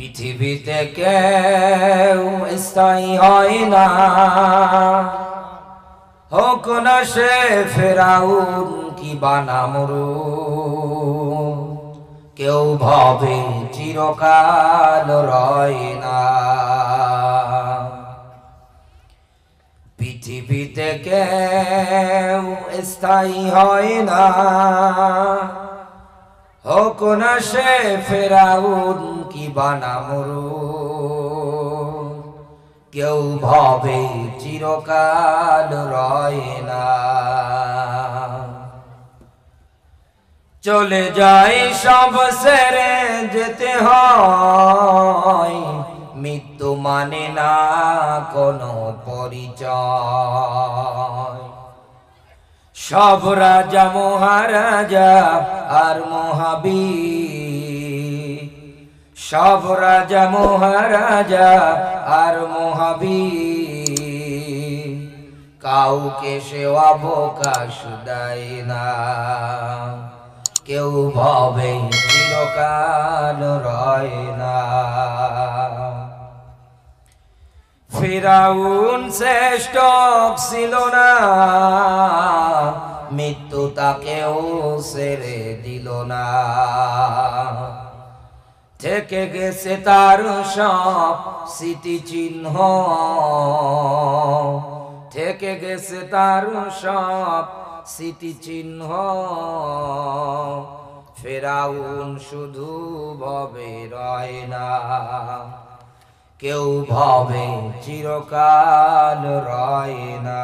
পৃথিবীতে কেউ স্থায়ী হয় না, হোক না সে ফেরাউন কি বানামরুদ, কেউ ভাবে চিরকাল রয় না। পৃথিবীতে কেউ স্থায়ী হয় না, হোক না সে ফেরাউন কি বানামরুদ, কেউ ভাবে চিরকাল রয় না। চলে যায় সব সেরে যেতে হয়, মৃত্যু মানে না কোনো পরিচয়। সব রাজা মহারাজা আর মহাবীর, সব রাজা মহারাজা আর মহাবীর, কাউকে সে অবকাশ দেয় না, কেউ ভাবে চিরকাল রয় না। ফিরাউন শ্রেষ্ঠ ছিল না, মৃত্যু তাকেও ছেড়ে দিল না। থেকে গেছে তার সব স্মৃতিচিহ্ন, থেকে গেছে তার সব স্মৃতিচিহ্ন। ফেরাউন শুধু ভবে রয় না, কেউ ভাবে চিরকাল রয় না।